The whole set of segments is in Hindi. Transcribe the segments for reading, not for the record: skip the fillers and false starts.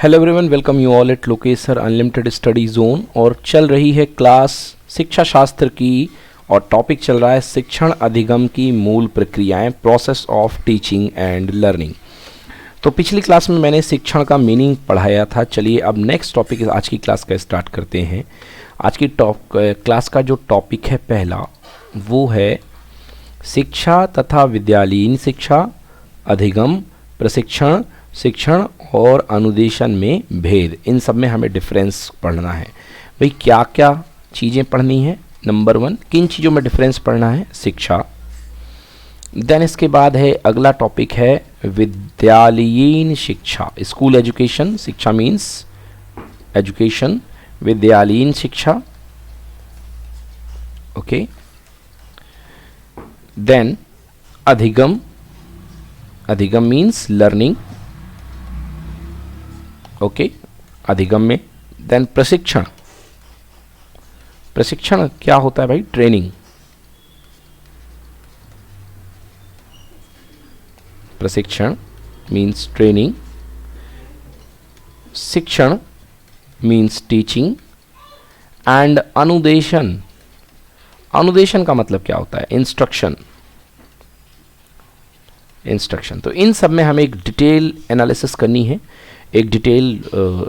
Hello everyone, welcome you all at Lokesh sir unlimited study zone. और चल रही है क्लास शिक्षा शास्त्र की और टॉपिक चल रहा है शिक्षण अधिगम की मूल प्रक्रियाएं, process of teaching and learning. तो पिछली क्लास में मैंने शिक्षण का मीनिंग पढ़ाया था। चलिए अब नेक्स्ट टॉपिक आज की क्लास का स्टार्ट करते हैं। आज की क्लास का जो टॉपिक है पहला, वो है शिक्षा तथा विद्यालयीन शिक्षा, अधिगम, प्रशिक्षण, शिक्षण और अनुदेशन में भेद। इन सब में हमें डिफरेंस पढ़ना है। भाई क्या क्या चीज़ें पढ़नी है? नंबर 1, किन चीज़ों में डिफरेंस पढ़ना है? शिक्षा। देन इसके बाद है अगला टॉपिक है विद्यालयीन शिक्षा, स्कूल एजुकेशन। शिक्षा मीन्स एजुकेशन, विद्यालयीन शिक्षा। ओके। देन अधिगम, अधिगम मीन्स लर्निंग। ओके, अधिगम में। देन प्रशिक्षण, प्रशिक्षण क्या होता है भाई? ट्रेनिंग। प्रशिक्षण मीन्स ट्रेनिंग। शिक्षण मीन्स टीचिंग। एंड अनुदेशन, अनुदेशन का मतलब क्या होता है? Instruction, instruction. तो इन सब में हमें एक डिटेल एनालिसिस करनी है, एक डिटेल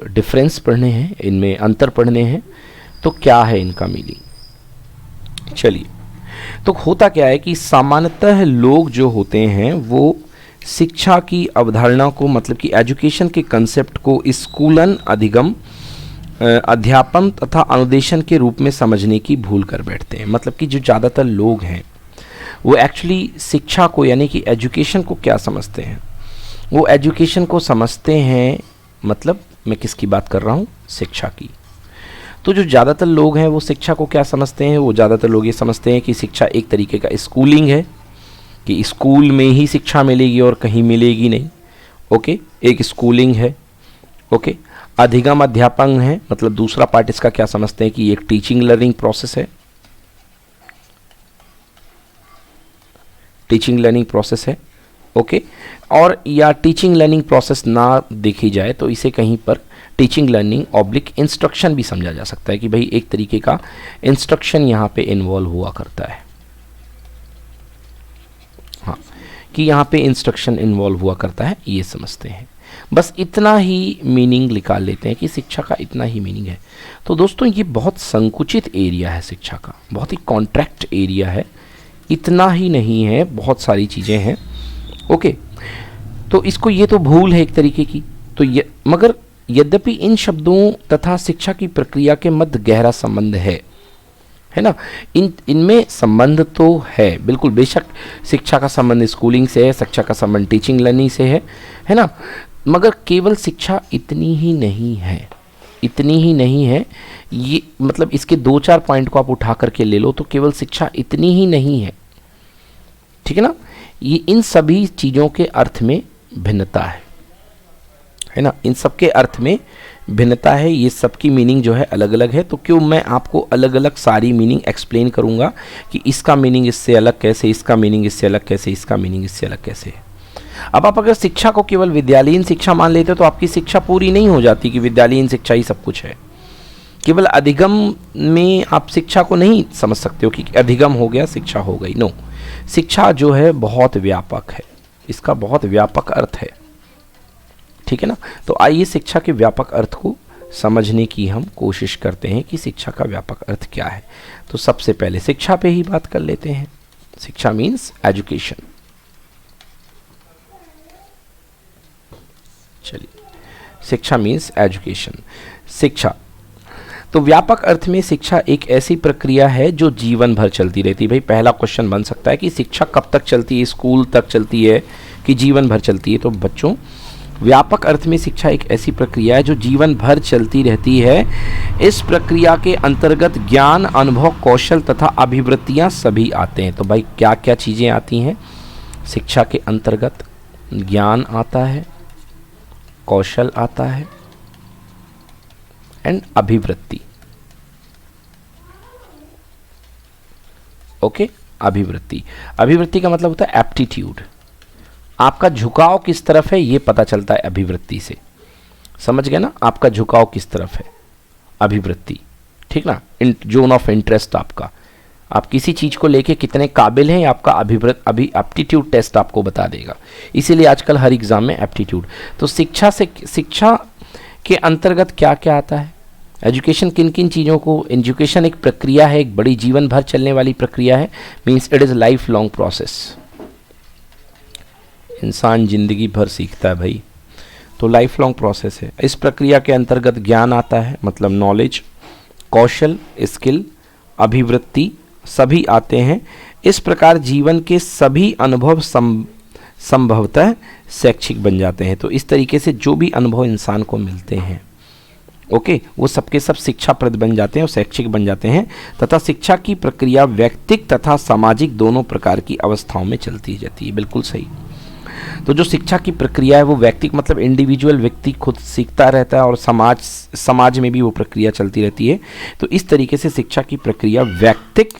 डिफरेंस पढ़ने हैं, इनमें अंतर पढ़ने हैं। तो क्या है इनका मीनिंग? चलिए, तो होता क्या है कि सामान्यतः लोग जो होते हैं वो शिक्षा की अवधारणा को, मतलब कि एजुकेशन के कंसेप्ट को स्कूलन, अधिगम, अध्यापन तथा अनुदेशन के रूप में समझने की भूल कर बैठते हैं। मतलब कि जो ज़्यादातर लोग हैं वो एक्चुअली शिक्षा को, यानी कि एजुकेशन को क्या समझते हैं? वो एजुकेशन को समझते हैं, मतलब मैं किसकी बात कर रहा हूँ? शिक्षा की। तो जो ज़्यादातर लोग हैं वो शिक्षा को क्या समझते हैं? वो ज़्यादातर लोग ये समझते हैं कि शिक्षा एक तरीके का स्कूलिंग है, कि स्कूल में ही शिक्षा मिलेगी और कहीं मिलेगी नहीं। ओके, एक स्कूलिंग है। ओके। अधिगम अध्यापन है, मतलब दूसरा पार्ट इसका क्या समझते हैं कि एक टीचिंग लर्निंग प्रोसेस है, टीचिंग लर्निंग प्रोसेस है। ओके। और या टीचिंग लर्निंग प्रोसेस ना देखी जाए तो इसे कहीं पर टीचिंग लर्निंग ऑब्लिक इंस्ट्रक्शन भी समझा जा सकता है, कि भाई एक तरीके का इंस्ट्रक्शन यहाँ पे इन्वॉल्व हुआ करता है। हाँ, कि यहाँ पे इंस्ट्रक्शन इन्वॉल्व हुआ करता है, ये समझते हैं। बस इतना ही मीनिंग निकाल लेते हैं कि शिक्षा का इतना ही मीनिंग है। तो दोस्तों ये बहुत संकुचित एरिया है शिक्षा का, बहुत ही कॉन्ट्रैक्ट एरिया है। इतना ही नहीं है, बहुत सारी चीज़ें हैं। ओके। तो इसको, ये तो भूल है एक तरीके की। तो मगर यद्यपि इन शब्दों तथा शिक्षा की प्रक्रिया के मध्य गहरा संबंध है ना? इनमें संबंध तो है बिल्कुल, बेशक शिक्षा का संबंध स्कूलिंग से है, शिक्षा का संबंध टीचिंग लर्निंग से है ना? मगर केवल शिक्षा इतनी ही नहीं है, इतनी ही नहीं है। ये मतलब इसके 2-4 पॉइंट को आप उठा करके ले लो तो केवल शिक्षा इतनी ही नहीं है, ठीक है ना? ये इन सभी चीज़ों के अर्थ में भिन्नता है ना? इन सब के अर्थ में भिन्नता है। ये सबकी मीनिंग जो है अलग अलग है। तो क्यों मैं आपको अलग अलग सारी मीनिंग एक्सप्लेन करूंगा कि इसका मीनिंग इससे अलग कैसे, इसका मीनिंग इससे अलग कैसे, इसका मीनिंग इससे अलग कैसे है। अब आप अगर शिक्षा को केवल विद्यालयीन शिक्षा मान लेते हो तो आपकी शिक्षा पूरी नहीं हो जाती कि विद्यालयीन शिक्षा ही सब कुछ है। केवल अधिगम में आप शिक्षा को नहीं समझ सकते हो कि अधिगम हो गया शिक्षा हो गई। नो, शिक्षा जो है बहुत व्यापक है, इसका बहुत व्यापक अर्थ है, ठीक है ना? तो आइए शिक्षा के व्यापक अर्थ को समझने की हम कोशिश करते हैं कि शिक्षा का व्यापक अर्थ क्या है। तो सबसे पहले शिक्षा पे ही बात कर लेते हैं। शिक्षा मीन्स एजुकेशन। चलिए, शिक्षा मीन्स एजुकेशन। शिक्षा तो व्यापक अर्थ में शिक्षा एक ऐसी प्रक्रिया है जो जीवन भर चलती रहती है। भाई पहला क्वेश्चन बन सकता है कि शिक्षा कब तक चलती है? स्कूल तक चलती है कि जीवन भर चलती है? तो बच्चों, व्यापक अर्थ में शिक्षा एक ऐसी प्रक्रिया है जो जीवन भर चलती रहती है। इस प्रक्रिया के अंतर्गत ज्ञान, अनुभव, कौशल तथा अभिवृत्तियां सभी आते हैं। तो भाई क्या क्या चीज़ें आती हैं शिक्षा के अंतर्गत? ज्ञान आता है, कौशल आता है एंड अभिवृत्ति। ओके, अभिवृत्ति। अभिवृत्ति का मतलब होता है एप्टीट्यूड। आपका झुकाव किस तरफ है ये पता चलता है अभिवृत्ति से। समझ गए ना, आपका झुकाव किस तरफ है, अभिवृत्ति, ठीक ना, जोन ऑफ इंटरेस्ट आपका, आप किसी चीज को लेके कितने काबिल हैं, आपका अभी एप्टीट्यूड टेस्ट आपको बता देगा। इसीलिए आजकल हर एग्जाम में एप्टीट्यूड। तो शिक्षा के अंतर्गत क्या क्या आता है, एजुकेशन किन किन चीज़ों को, एजुकेशन एक प्रक्रिया है, एक बड़ी जीवन भर चलने वाली प्रक्रिया है, means it is life long process. इंसान जिंदगी भर सीखता है भाई, तो लाइफ लॉन्ग प्रोसेस है। इस प्रक्रिया के अंतर्गत ज्ञान आता है, मतलब नॉलेज, कौशल, स्किल, अभिवृत्ति सभी आते हैं। इस प्रकार जीवन के सभी अनुभव संभवतः शैक्षिक बन जाते हैं। तो इस तरीके से जो भी अनुभव इंसान को मिलते हैं, ओके, वो सबके सब शिक्षाप्रद बन जाते हैं और शैक्षिक बन जाते हैं। तथा शिक्षा की प्रक्रिया व्यक्तिक तथा सामाजिक दोनों प्रकार की अवस्थाओं में चलती जाती है। बिल्कुल सही। तो जो शिक्षा की प्रक्रिया है वो व्यक्तिक मतलब इंडिविजुअल व्यक्ति खुद सीखता रहता है, और समाज में भी वो प्रक्रिया चलती रहती है। तो इस तरीके से शिक्षा की प्रक्रिया व्यक्तिक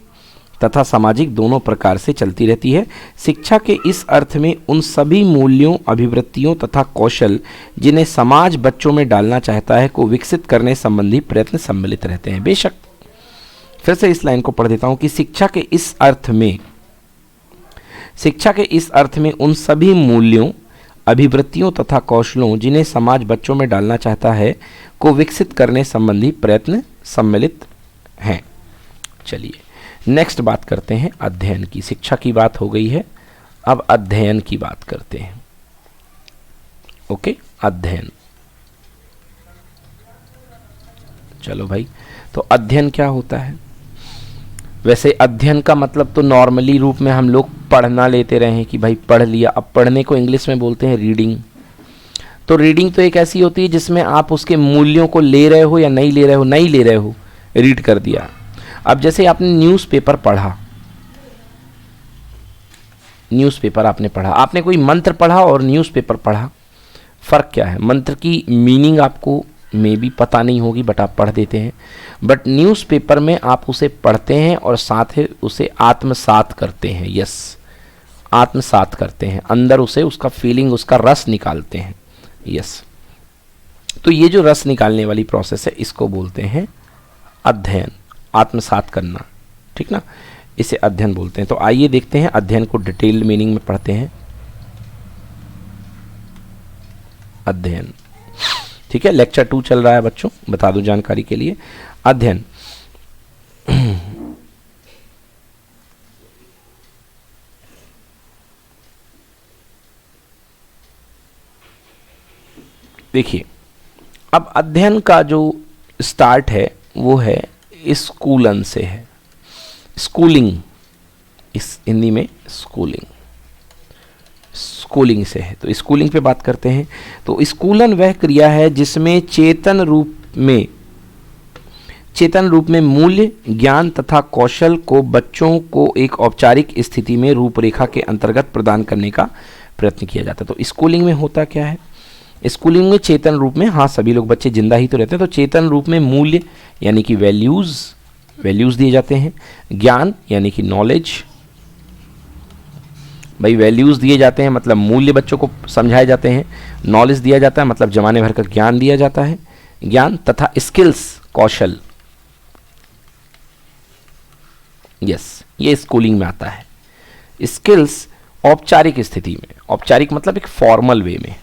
तथा सामाजिक दोनों प्रकार से चलती रहती है। शिक्षा के इस अर्थ में उन सभी मूल्यों, अभिवृत्तियों तथा कौशल जिन्हें समाज बच्चों में डालना चाहता है को विकसित करने संबंधी प्रयत्न सम्मिलित रहते हैं। बेशक, फिर से इस लाइन को पढ़ देता हूं कि शिक्षा के इस अर्थ में उन सभी मूल्यों, अभिवृत्तियों तथा कौशलों जिन्हें समाज बच्चों में डालना चाहता है को विकसित करने संबंधी प्रयत्न सम्मिलित हैं। चलिए नेक्स्ट बात करते हैं अध्ययन की। शिक्षा की बात हो गई है, अब अध्ययन की बात करते हैं। ओके, अध्ययन। चलो भाई, तो अध्ययन क्या होता है? वैसे अध्ययन का मतलब तो नॉर्मली रूप में हम लोग पढ़ना लेते रहे हैं कि भाई पढ़ लिया। अब पढ़ने को इंग्लिश में बोलते हैं रीडिंग। तो रीडिंग तो एक ऐसी होती है जिसमें आप उसके मूल्यों को ले रहे हो या नहीं ले रहे हो, नहीं ले रहे हो, रीड कर दिया। अब जैसे आपने न्यूज़पेपर पढ़ा, न्यूज़पेपर आपने पढ़ा, आपने कोई मंत्र पढ़ा और न्यूज़पेपर पढ़ा, फ़र्क क्या है? मंत्र की मीनिंग आपको में भी पता नहीं होगी, बट आप पढ़ देते हैं। बट न्यूज़पेपर में आप उसे पढ़ते हैं और साथ ही उसे आत्मसात करते हैं। यस, आत्मसात करते हैं, अंदर उसे उसका फीलिंग, उसका रस निकालते हैं। यस, तो ये जो रस निकालने वाली प्रोसेस है इसको बोलते हैं अध्ययन, आत्मसात करना, ठीक ना, इसे अध्ययन बोलते हैं। तो आइए देखते हैं अध्ययन को डिटेल्ड मीनिंग में पढ़ते हैं। अध्ययन, ठीक है, लेक्चर 2 चल रहा है बच्चों, बता दूं जानकारी के लिए। अध्ययन देखिए, अब अध्ययन का जो स्टार्ट है वो है स्कूलन से है, स्कूलिंग, इस हिंदी में स्कूलिंग, स्कूलिंग से है। तो स्कूलिंग पे बात करते हैं। तो स्कूलन वह क्रिया है जिसमें चेतन रूप में मूल्य, ज्ञान तथा कौशल को बच्चों को एक औपचारिक स्थिति में रूपरेखा के अंतर्गत प्रदान करने का प्रयत्न किया जाता है। तो स्कूलिंग में होता क्या है? स्कूलिंग में चेतन रूप में, हाँ सभी लोग बच्चे जिंदा ही तो रहते हैं, तो चेतन रूप में मूल्य यानी कि वैल्यूज दिए जाते हैं। ज्ञान यानी कि नॉलेज, भाई वैल्यूज दिए जाते हैं मतलब मूल्य बच्चों को समझाए जाते हैं। नॉलेज दिया जाता है मतलब जमाने भर का ज्ञान दिया जाता है, ज्ञान तथा स्किल्स, कौशल। यस, ये स्कूलिंग में आता है। स्किल्स औपचारिक स्थिति में, औपचारिक मतलब एक फॉर्मल वे में,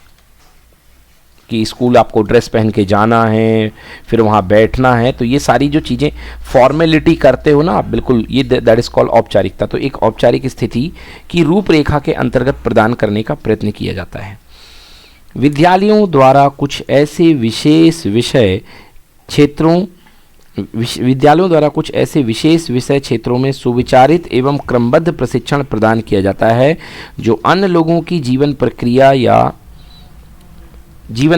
कि स्कूल आपको ड्रेस पहन के जाना है, फिर वहाँ बैठना है, तो ये सारी जो चीज़ें फॉर्मेलिटी करते हो ना आप, बिल्कुल ये दैट इज कॉल्ड औपचारिकता। तो एक औपचारिक स्थिति की रूपरेखा के अंतर्गत प्रदान करने का प्रयत्न किया जाता है। विद्यालयों द्वारा कुछ ऐसे विशेष विषय क्षेत्रों में सुविचारित एवं क्रमबद्ध प्रशिक्षण प्रदान किया जाता है जो अन्य लोगों की जीवन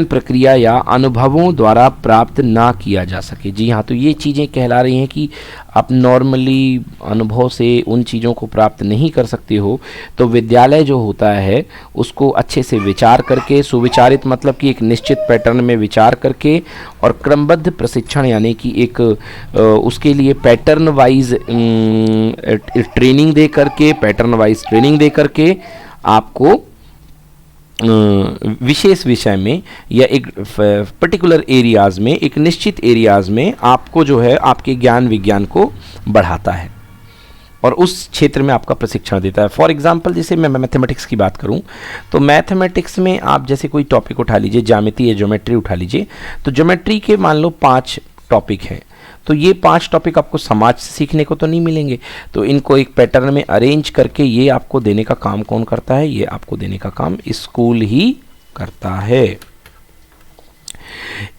प्रक्रिया या अनुभवों द्वारा प्राप्त ना किया जा सके। जी हाँ, तो ये चीज़ें कहला रही हैं कि आप नॉर्मली अनुभव से उन चीज़ों को प्राप्त नहीं कर सकते हो। तो विद्यालय जो होता है उसको अच्छे से विचार करके, सुविचारित मतलब कि एक निश्चित पैटर्न में विचार करके, और क्रमबद्ध प्रशिक्षण यानी कि एक उसके लिए पैटर्न वाइज ट्रेनिंग दे करके आपको विशेष विषय में या एक पर्टिकुलर एरियाज़ में, एक निश्चित एरियाज़ में आपको जो है आपके ज्ञान विज्ञान को बढ़ाता है और उस क्षेत्र में आपका प्रशिक्षण देता है। फॉर एग्जांपल जैसे मैं मैथमेटिक्स की बात करूं तो मैथमेटिक्स में आप जैसे कोई टॉपिक उठा लीजिए, ज्यामिति या ज्योमेट्री उठा लीजिए, तो ज्योमेट्री के मान लो 5 टॉपिक हैं, तो ये 5 टॉपिक आपको समाज से सीखने को तो नहीं मिलेंगे, तो इनको एक पैटर्न में अरेंज करके ये आपको देने का काम कौन करता है? ये आपको देने का काम स्कूल ही करता है।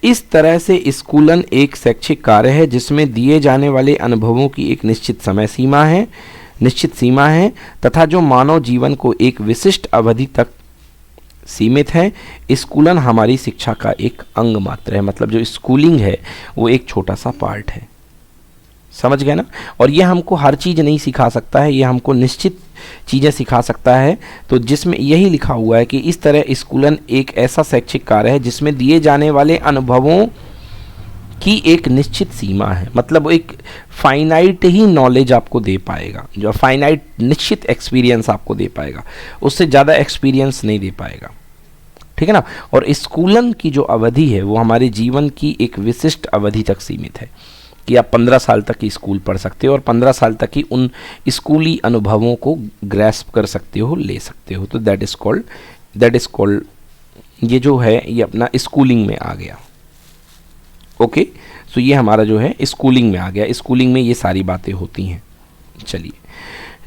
इस तरह से स्कूलन एक शैक्षिक कार्य है जिसमें दिए जाने वाले अनुभवों की एक निश्चित सीमा है तथा जो मानव जीवन को एक विशिष्ट अवधि तक सीमित है। स्कूलन हमारी शिक्षा का एक अंग मात्र है, मतलब जो स्कूलिंग है वो एक छोटा सा पार्ट है, समझ गए ना। और ये हमको हर चीज़ नहीं सिखा सकता है, ये हमको निश्चित चीज़ें सिखा सकता है। तो जिसमें यही लिखा हुआ है कि इस तरह स्कूलन एक ऐसा शैक्षिक कार्य है जिसमें दिए जाने वाले अनुभवों की एक निश्चित सीमा है, मतलब एक फाइनाइट ही नॉलेज आपको दे पाएगा, जो फाइनाइट निश्चित एक्सपीरियंस आपको दे पाएगा, उससे ज़्यादा एक्सपीरियंस नहीं दे पाएगा, ठीक है ना। और स्कूलन की जो अवधि है वो हमारे जीवन की एक विशिष्ट अवधि तक सीमित है कि आप 15 साल तक की स्कूल पढ़ सकते हो और 15 साल तक की उन स्कूली अनुभवों को ग्रैस्प कर सकते हो, ले सकते हो। तो दैट इज़ कॉल्ड ये जो है ये अपना स्कूलिंग में आ गया। ओके, सो ये हमारा जो है स्कूलिंग में आ गया। स्कूलिंग में ये सारी बातें होती हैं। चलिए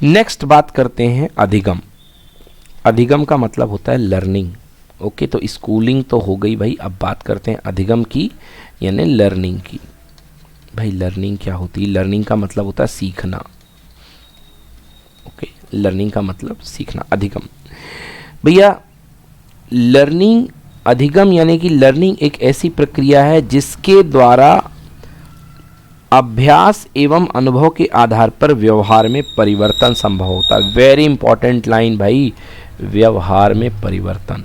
नेक्स्ट बात करते हैं अधिगम। अधिगम का मतलब होता है लर्निंग। ओके, तो स्कूलिंग तो हो गई भाई, अब बात करते हैं अधिगम की, यानी लर्निंग की। भाई लर्निंग क्या होती है? लर्निंग का मतलब होता है सीखना। ओके, लर्निंग का मतलब सीखना। अधिगम भैया लर्निंग, अधिगम यानी कि लर्निंग एक ऐसी प्रक्रिया है जिसके द्वारा अभ्यास एवं अनुभव के आधार पर व्यवहार में परिवर्तन संभव होता है। वेरी इंपॉर्टेंट लाइन भाई, व्यवहार में परिवर्तन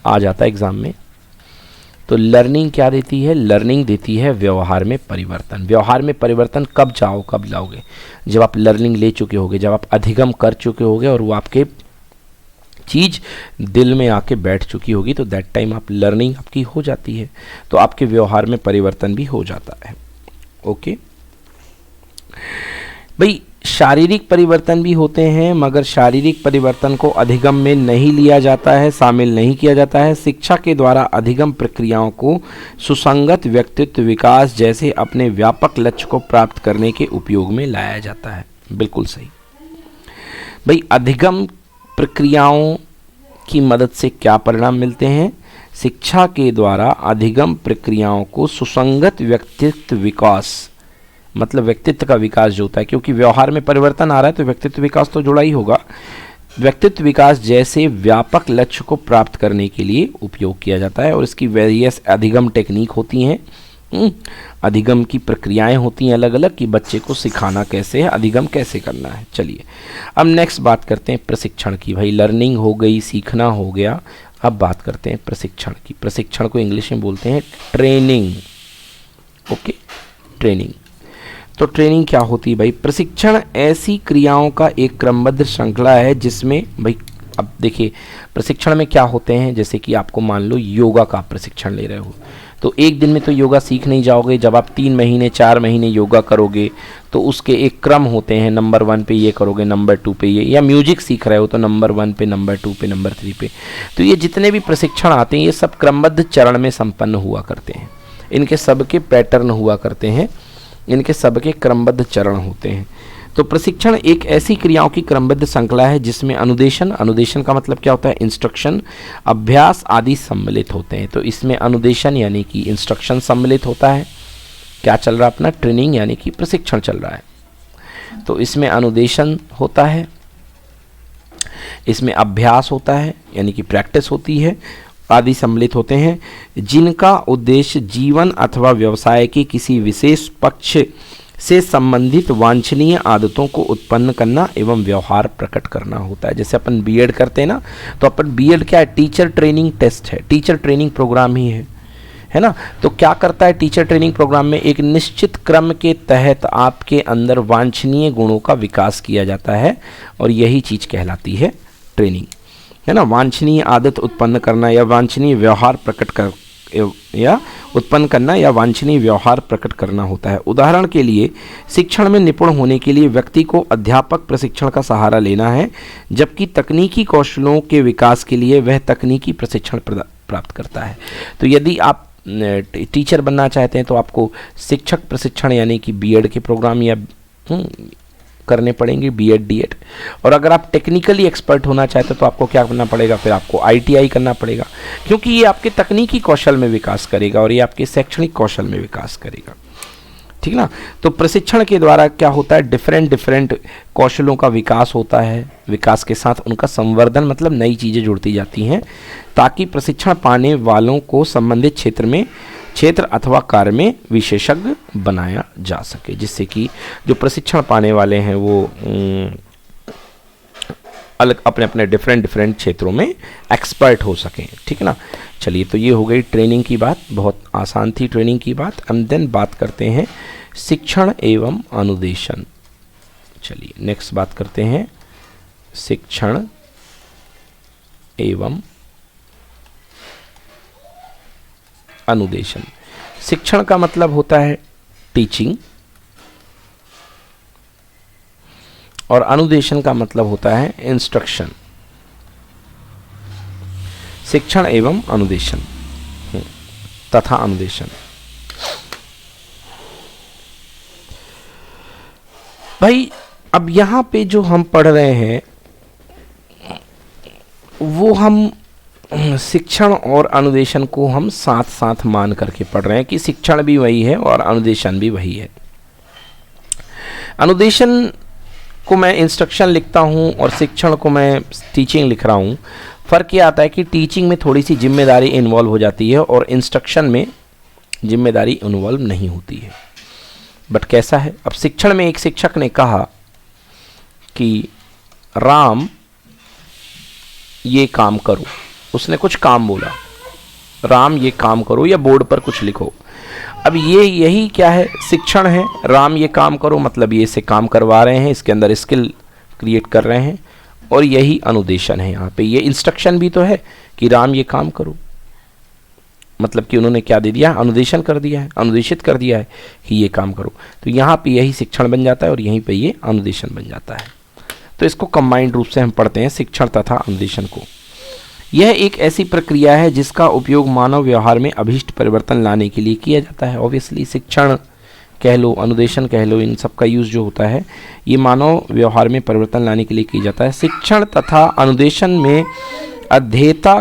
आ जाता है एग्जाम में। तो लर्निंग क्या देती है? लर्निंग देती है व्यवहार में परिवर्तन। व्यवहार में परिवर्तन कब लाओगे? जब आप लर्निंग ले चुके होगे, जब आप अधिगम कर चुके होगे और वो आपके चीज़ दिल में आके बैठ चुकी होगी, तो दैट टाइम आप लर्निंग आपकी हो जाती है, तो आपके व्यवहार में परिवर्तन भी हो जाता है। ओके भाई, शारीरिक परिवर्तन भी होते हैं, मगर शारीरिक परिवर्तन को अधिगम में नहीं लिया जाता है, शामिल नहीं किया जाता है। शिक्षा के द्वारा अधिगम प्रक्रियाओं को सुसंगत व्यक्तित्व विकास जैसे अपने व्यापक लक्ष्य को प्राप्त करने के उपयोग में लाया जाता है। बिल्कुल सही भाई। अधिगम प्रक्रियाओं की मदद से क्या परिणाम मिलते हैं? शिक्षा के द्वारा अधिगम प्रक्रियाओं को सुसंगत व्यक्तित्व विकास, मतलब व्यक्तित्व का विकास जो होता है, क्योंकि व्यवहार में परिवर्तन आ रहा है तो व्यक्तित्व विकास तो जुड़ा ही होगा। व्यक्तित्व विकास जैसे व्यापक लक्ष्य को प्राप्त करने के लिए उपयोग किया जाता है और इसकी वेरियस अधिगम टेक्निक होती हैं। अधिगम की प्रक्रियाएं होती हैं अलग अलग कि बच्चे को सिखाना कैसे है, अधिगम कैसे करना है। चलिए अब नेक्स्ट बात करते हैं प्रशिक्षण की। भाई लर्निंग हो गई, सीखना हो गया, अब बात करते हैं प्रशिक्षण की। प्रशिक्षण को इंग्लिश में बोलते हैं ट्रेनिंग। Okay, training. तो ट्रेनिंग क्या होती है भाई? प्रशिक्षण ऐसी क्रियाओं का एक क्रमबद्ध श्रृंखला है जिसमें भाई, अब देखिए प्रशिक्षण में क्या होते हैं, जैसे कि आपको मान लो योगा का प्रशिक्षण ले रहे हो, तो एक दिन में तो योगा सीख नहीं जाओगे। जब आप 3 महीने 4 महीने योगा करोगे तो उसके एक क्रम होते हैं, नंबर 1 पे ये करोगे, नंबर 2 पे ये, या म्यूजिक सीख रहे हो तो नंबर 1 पे, नंबर 2 पे, नंबर 3 पे। तो ये जितने भी प्रशिक्षण आते हैं ये सब क्रमबद्ध चरण में संपन्न हुआ करते हैं। इनके सबके पैटर्न हुआ करते हैं, इनके सबके क्रमबद्ध चरण होते हैं। तो प्रशिक्षण एक ऐसी क्रियाओं की क्रमबद्ध श्रृंखला है जिसमें अनुदेशन का मतलब क्या होता है? इंस्ट्रक्शन, अभ्यास आदि सम्मिलित होते हैं। तो इसमें अनुदेशन यानी कि इंस्ट्रक्शन सम्मिलित होता है। क्या चल रहा है अपना? ट्रेनिंग यानी कि प्रशिक्षण चल रहा है, तो इसमें अनुदेशन होता है, इसमें अभ्यास होता है यानी कि प्रैक्टिस होती है, आदि सम्मिलित होते हैं, जिनका उद्देश्य जीवन अथवा व्यवसाय के किसी विशेष पक्ष से संबंधित वांछनीय आदतों को उत्पन्न करना एवं व्यवहार प्रकट करना होता है। जैसे अपन बीएड करते हैं ना, तो अपन बीएड क्या है? टीचर ट्रेनिंग टेस्ट है, टीचर ट्रेनिंग प्रोग्राम ही है ना। तो क्या करता है टीचर ट्रेनिंग प्रोग्राम में? एक निश्चित क्रम के तहत आपके अंदर वांछनीय गुणों का विकास किया जाता है और यही चीज़ कहलाती है ट्रेनिंग। है ना, वांछनीय आदत उत्पन्न करना या वांछनीय व्यवहार प्रकट कर या उत्पन्न करना या वांछनीय व्यवहार प्रकट करना होता है। उदाहरण के लिए शिक्षण में निपुण होने के लिए व्यक्ति को अध्यापक प्रशिक्षण का सहारा लेना है, जबकि तकनीकी कौशलों के विकास के लिए वह तकनीकी प्रशिक्षण प्राप्त करता है। तो यदि आप टीचर बनना चाहते हैं तो आपको शिक्षक प्रशिक्षण यानी कि बीएड के प्रोग्राम या करने पड़ेंगे, बीएड डीएड। और अगर आप टेक्निकली एक्सपर्ट होना चाहते हैं तो आपको क्या करना पड़ेगा, फिर आपको आईटीआई करना पड़ेगा, क्योंकि ये आपके तकनीकी कौशल में विकास करेगा और ये आपके शैक्षणिक कौशल में विकास करेगा, ठीक ना। तो प्रशिक्षण के द्वारा क्या होता है, डिफरेंट कौशलों का विकास होता है, विकास के साथ उनका संवर्धन, मतलब नई चीज़ें जुड़ती जाती हैं, ताकि प्रशिक्षण पाने वालों को संबंधित क्षेत्र अथवा कार्य में विशेषज्ञ बनाया जा सके, जिससे कि जो प्रशिक्षण पाने वाले हैं वो अलग अपने अपने डिफरेंट क्षेत्रों में एक्सपर्ट हो सकें, ठीक है ना। चलिए, तो ये हो गई ट्रेनिंग की बात, बहुत आसान थी ट्रेनिंग की बात। हम देन बात करते हैं शिक्षण एवं अनुदेशन। चलिए नेक्स्ट बात करते हैं शिक्षण एवं अनुदेशन। शिक्षण का मतलब होता है टीचिंग और अनुदेशन का मतलब होता है इंस्ट्रक्शन। शिक्षण एवं अनुदेशन तथा अनुदेशन। भाई अब यहां पे जो हम पढ़ रहे हैं वो हम शिक्षण और अनुदेशन को हम साथ साथ मान करके पढ़ रहे हैं कि शिक्षण भी वही है और अनुदेशन भी वही है। अनुदेशन को मैं इंस्ट्रक्शन लिखता हूं और शिक्षण को मैं टीचिंग लिख रहा हूं। फ़र्क ये आता है कि टीचिंग में थोड़ी सी जिम्मेदारी इन्वॉल्व हो जाती है और इंस्ट्रक्शन में जिम्मेदारी इन्वॉल्व नहीं होती है। बट कैसा है, अब शिक्षण में एक शिक्षक ने कहा कि राम ये काम करो, उसने कुछ काम बोला, राम ये काम करो या बोर्ड पर कुछ लिखो। अब यही क्या है, शिक्षण है। राम ये काम करो मतलब ये से काम करवा रहे हैं, इसके अंदर स्किल क्रिएट कर रहे हैं, और यही अनुदेशन है। यहाँ पे ये इंस्ट्रक्शन भी तो है कि राम ये काम करो, मतलब कि उन्होंने क्या दे दिया, अनुदेशन कर दिया है, अनुदेशित कर दिया है कि ये काम करो। तो यहाँ पे यही शिक्षण बन जाता है और यहीं पे ये अनुदेशन बन जाता है। तो इसको कंबाइंड रूप से हम पढ़ते हैं शिक्षण तथा अनुदेशन को। यह एक ऐसी प्रक्रिया है जिसका उपयोग मानव व्यवहार में अभीष्ट परिवर्तन लाने के लिए किया जाता है। ऑब्वियसली शिक्षण कह लो, अनुदेशन कह लो, इन सब का यूज़ जो होता है ये मानव व्यवहार में परिवर्तन लाने के लिए किया जाता है। शिक्षण तथा अनुदेशन में अध्येता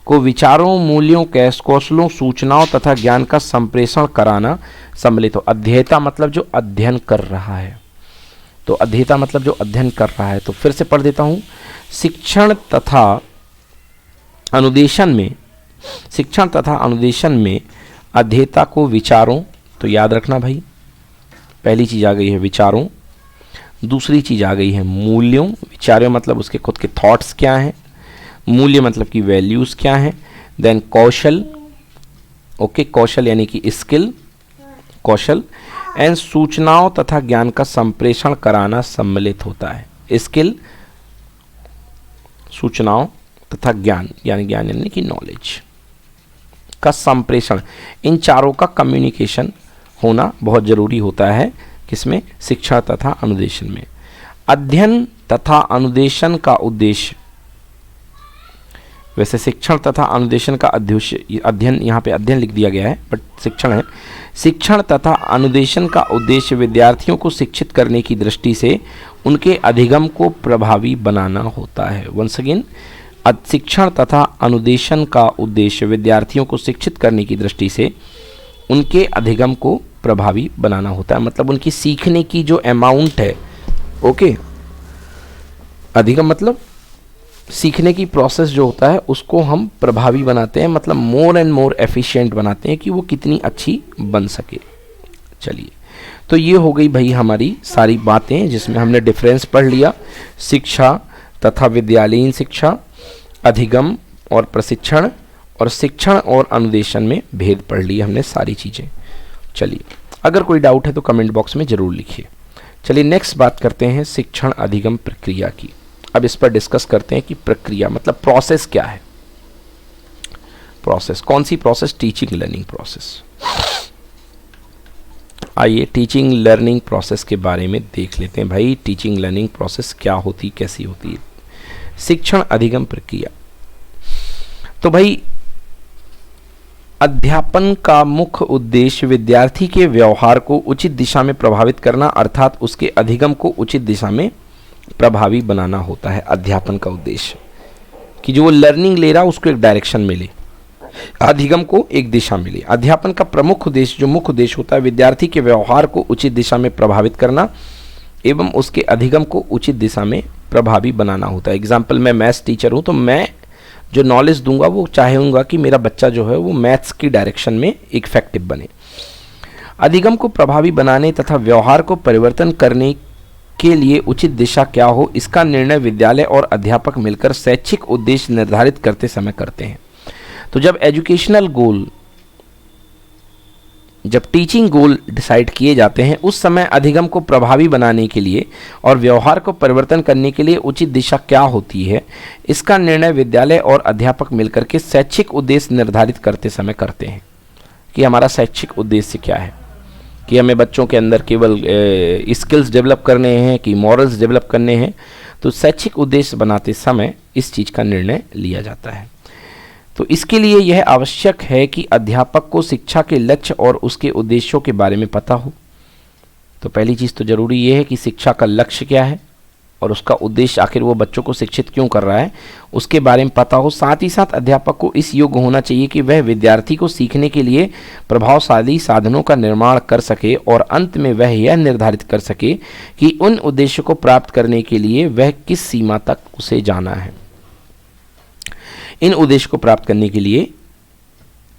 को विचारों, मूल्यों, कौशलों, सूचनाओं तथा ज्ञान का संप्रेषण कराना सम्मिलित हो। अध्येता मतलब जो अध्ययन कर रहा है, तो अध्येता मतलब जो अध्ययन कर रहा है। तो फिर से पढ़ देता हूं, शिक्षण तथा अनुदेशन में अध्येता को विचारों, तो याद रखना भाई, पहली चीज आ गई है विचारों, दूसरी चीज आ गई है मूल्यों। विचारों मतलब उसके खुद के थॉट्स क्या हैं, मूल्य मतलब कि वैल्यूज क्या हैं, देन कौशल, ओके, कौशल यानी कि स्किल, कौशल, एंड सूचनाओं तथा ज्ञान का संप्रेषण कराना सम्मिलित होता है। स्किल, सूचनाओं तथा ज्ञान यानी कि नॉलेज का संप्रेषण, इन चारों का कम्युनिकेशन होना बहुत जरूरी होता है। किसमें, शिक्षा तथा अनुदेशन में। अध्ययन तथा अनुदेशन का उद्देश्य, वैसे शिक्षण तथा अनुदेशन का अध्ययन, यहाँ पे अध्ययन लिख दिया गया है बट शिक्षण है। शिक्षण तथा अनुदेशन का उद्देश्य विद्यार्थियों को शिक्षित करने की दृष्टि से उनके अधिगम को प्रभावी बनाना होता है। वंस अगेन, शिक्षण तथा अनुदेशन का उद्देश्य विद्यार्थियों को शिक्षित करने की दृष्टि से उनके अधिगम को प्रभावी बनाना होता है, मतलब उनकी सीखने की जो अमाउंट है, ओके, अधिगम मतलब सीखने की प्रोसेस जो होता है उसको हम प्रभावी बनाते हैं, मतलब मोर एंड मोर एफिशिएंट बनाते हैं कि वो कितनी अच्छी बन सके। चलिए, तो ये हो गई भाई हमारी सारी बातें जिसमें हमने डिफरेंस पढ़ लिया, शिक्षा तथा विद्यालयीन शिक्षा, अधिगम और प्रशिक्षण, और शिक्षण और अनुदेशन में भेद पढ़ लिया हमने सारी चीज़ें। चलिए, अगर कोई डाउट है तो कमेंट बॉक्स में ज़रूर लिखिए। चलिए नेक्स्ट बात करते हैं शिक्षण अधिगम प्रक्रिया की। अब इस पर डिस्कस करते हैं कि प्रक्रिया मतलब प्रोसेस क्या है। प्रोसेस, कौन सी प्रोसेस? Teaching learning process. आइए टीचिंग लर्निंग प्रोसेस के बारे में देख लेते हैं भाई। टीचिंग लर्निंग प्रोसेस क्या होती, कैसी होती है? शिक्षण अधिगम प्रक्रिया। तो भाई अध्यापन का मुख्य उद्देश्य विद्यार्थी के व्यवहार को उचित दिशा में प्रभावित करना, अर्थात उसके अधिगम को उचित दिशा में प्रभावी बनाना होता है। अध्यापन का उद्देश्य कि जो वो लर्निंग ले रहा उसको एक डायरेक्शन मिले, अधिगम को एक दिशा मिले। अध्यापन का प्रमुख उद्देश्य, जो मुख्य उद्देश्य होता है, विद्यार्थी के व्यवहार को उचित दिशा में प्रभावित करना एवं उसके अधिगम को उचित दिशा में प्रभावी बनाना होता है। एग्जाम्पल, मैं मैथ्स टीचर हूँ तो मैं जो नॉलेज दूंगा वो चाहूँगा कि मेरा बच्चा जो है वो मैथ्स की डायरेक्शन में इफेक्टिव बने। अधिगम को प्रभावी बनाने तथा व्यवहार को परिवर्तन करने के लिए उचित दिशा क्या हो, इसका निर्णय विद्यालय और अध्यापक मिलकर शैक्षिक उद्देश्य निर्धारित करते समय करते हैं। तो जब एजुकेशनल गोल, जब टीचिंग गोल डिसाइड किए जाते हैं, उस समय अधिगम को प्रभावी बनाने के लिए और व्यवहार को परिवर्तन करने के लिए उचित दिशा क्या होती है, इसका निर्णय विद्यालय और अध्यापक मिलकर के शैक्षिक उद्देश्य निर्धारित करते समय करते हैं। कि हमारा शैक्षिक उद्देश्य क्या है, कि हमें बच्चों के अंदर केवल स्किल्स डेवलप करने हैं कि मॉरल्स डेवलप करने हैं। तो शैक्षिक उद्देश्य बनाते समय इस चीज़ का निर्णय लिया जाता है। तो इसके लिए यह आवश्यक है कि अध्यापक को शिक्षा के लक्ष्य और उसके उद्देश्यों के बारे में पता हो। तो पहली चीज़ तो ज़रूरी ये है कि शिक्षा का लक्ष्य क्या है और उसका उद्देश्य, आखिर वो बच्चों को शिक्षित क्यों कर रहा है, उसके बारे में पता हो। साथ ही साथ अध्यापक को इस योग्य होना चाहिए कि वह विद्यार्थी को सीखने के लिए प्रभावशाली साधनों का निर्माण कर सके और अंत में वह यह निर्धारित कर सके कि उन उद्देश्यों को प्राप्त करने के लिए वह किस सीमा तक उसे जाना है। इन उद्देश्य को प्राप्त करने के लिए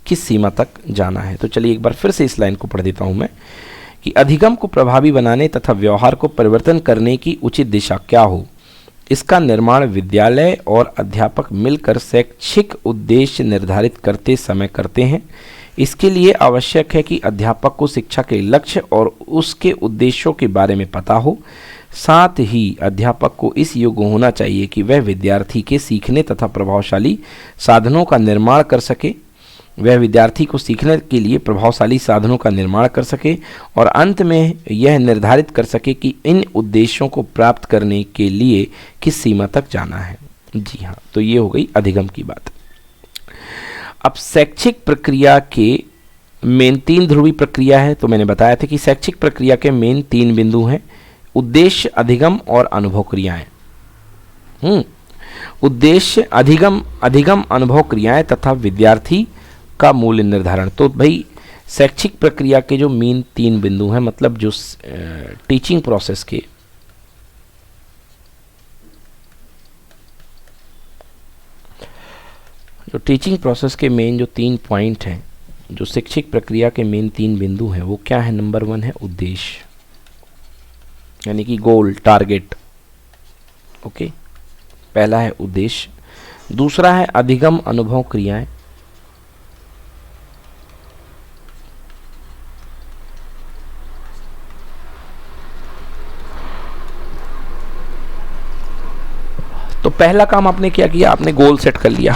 किस सीमा तक जाना है। तो चलिए एक बार फिर से इस लाइन को पढ़ देता हूं मैं कि अधिगम को प्रभावी बनाने तथा व्यवहार को परिवर्तन करने की उचित दिशा क्या हो, इसका निर्माण विद्यालय और अध्यापक मिलकर शैक्षिक उद्देश्य निर्धारित करते समय करते हैं। इसके लिए आवश्यक है कि अध्यापक को शिक्षा के लक्ष्य और उसके उद्देश्यों के बारे में पता हो। साथ ही अध्यापक को इस योग्य होना चाहिए कि वह विद्यार्थी के सीखने तथा प्रभावशाली साधनों का निर्माण कर सके, वह विद्यार्थी को सीखने के लिए प्रभावशाली साधनों का निर्माण कर सके और अंत में यह निर्धारित कर सके कि इन उद्देश्यों को प्राप्त करने के लिए किस सीमा तक जाना है। जी हाँ, तो ये हो गई अधिगम की बात। अब शैक्षिक प्रक्रिया के मेन 3 ध्रुवी प्रक्रिया है। तो मैंने बताया था कि शैक्षिक प्रक्रिया के मेन 3 बिंदु हैं: उद्देश्य, अधिगम और अनुभव क्रियाएं। उद्देश्य, अधिगम, अनुभव क्रियाएं तथा विद्यार्थी का मूल्य निर्धारण। तो भाई शैक्षिक प्रक्रिया के जो मेन 3 बिंदु हैं, मतलब जो टीचिंग प्रोसेस के मेन जो 3 पॉइंट हैं, जो शैक्षिक प्रक्रिया के मेन 3 बिंदु हैं, वो क्या है? नंबर 1 है उद्देश्य, यानी कि गोल, टारगेट। ओके, पहला है उद्देश्य। दूसरा है अधिगम, अनुभव क्रियाएं। तो पहला काम आपने क्या किया? आपने गोल सेट कर लिया।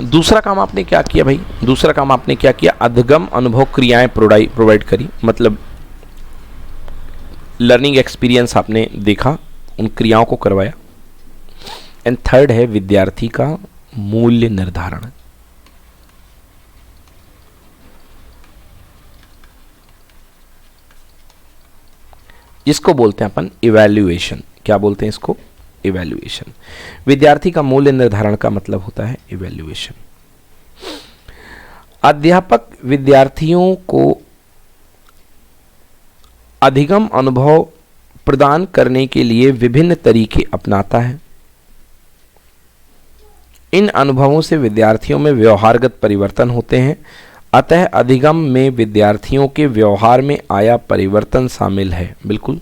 दूसरा काम आपने क्या किया भाई? दूसरा काम आपने क्या किया? अधिगम, अनुभव क्रियाएं प्रोवाइड करी, मतलब लर्निंग एक्सपीरियंस आपने देखा, उन क्रियाओं को करवाया। एंड थर्ड है विद्यार्थी का मूल्य निर्धारण। इसको बोलते हैं अपन इवैल्यूएशन। क्या बोलते हैं इसको? इवैल्यूएशन। विद्यार्थी का मूल्य निर्धारण का मतलब होता है इवैल्यूएशन। अध्यापक विद्यार्थियों को अधिगम अनुभव प्रदान करने के लिए विभिन्न तरीके अपनाता है। इन अनुभवों से विद्यार्थियों में व्यवहारगत परिवर्तन होते हैं, अतः अधिगम में विद्यार्थियों के व्यवहार में आया परिवर्तन शामिल है। बिल्कुल,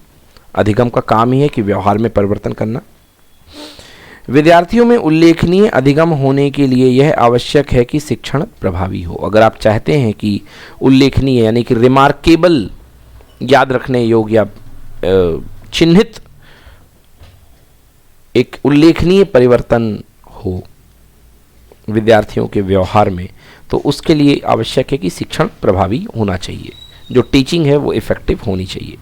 अधिगम का काम ही है कि व्यवहार में परिवर्तन करना। विद्यार्थियों में उल्लेखनीय अधिगम होने के लिए यह आवश्यक है कि शिक्षण प्रभावी हो। अगर आप चाहते हैं कि उल्लेखनीय यानी कि रिमार्केबल, याद रखने योग्य या चिन्हित एक उल्लेखनीय परिवर्तन हो विद्यार्थियों के व्यवहार में, तो उसके लिए आवश्यक है कि शिक्षण प्रभावी होना चाहिए, जो टीचिंग है वो इफेक्टिव होनी चाहिए।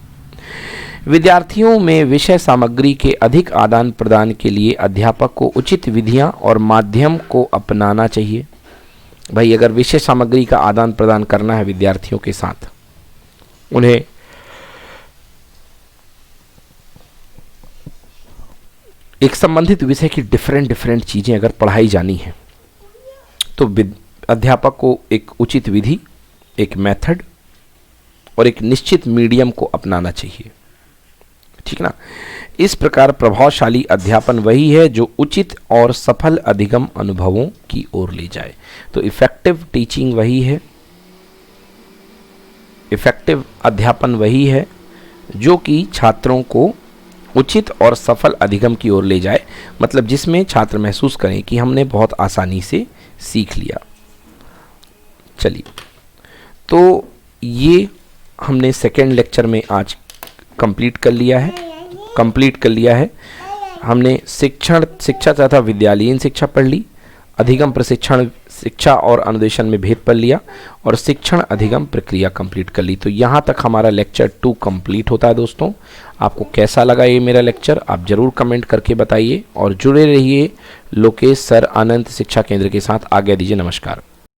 विद्यार्थियों में विषय सामग्री के अधिक आदान प्रदान के लिए अध्यापक को उचित विधियां और माध्यम को अपनाना चाहिए। भाई अगर विषय सामग्री का आदान प्रदान करना है विद्यार्थियों के साथ, उन्हें एक संबंधित विषय की डिफरेंट चीज़ें अगर पढ़ाई जानी है, तो अध्यापक को एक उचित विधि, एक मेथड और एक निश्चित मीडियम को अपनाना चाहिए, ठीक ना। इस प्रकार प्रभावशाली अध्यापन वही है जो उचित और सफल अधिगम अनुभवों की ओर ले जाए। तो इफेक्टिव टीचिंग वही है, इफेक्टिव अध्यापन वही है जो कि छात्रों को उचित और सफल अधिगम की ओर ले जाए, मतलब जिसमें छात्र महसूस करें कि हमने बहुत आसानी से सीख लिया। चलिए, तो ये हमने सेकेंड लेक्चर में आज कंप्लीट कर लिया है। हमने शिक्षा तथा विद्यालयीन शिक्षा पढ़ ली, अधिगम प्रशिक्षण शिक्षा और अनुदेशन में भेद पढ़ लिया, और शिक्षण अधिगम प्रक्रिया कंप्लीट कर ली। तो यहाँ तक हमारा लेक्चर 2 कंप्लीट होता है। दोस्तों, आपको कैसा लगा ये मेरा लेक्चर आप ज़रूर कमेंट करके बताइए, और जुड़े रहिए लोकेश सर अनंत शिक्षा केंद्र के साथ। आज्ञा दीजिए, नमस्कार।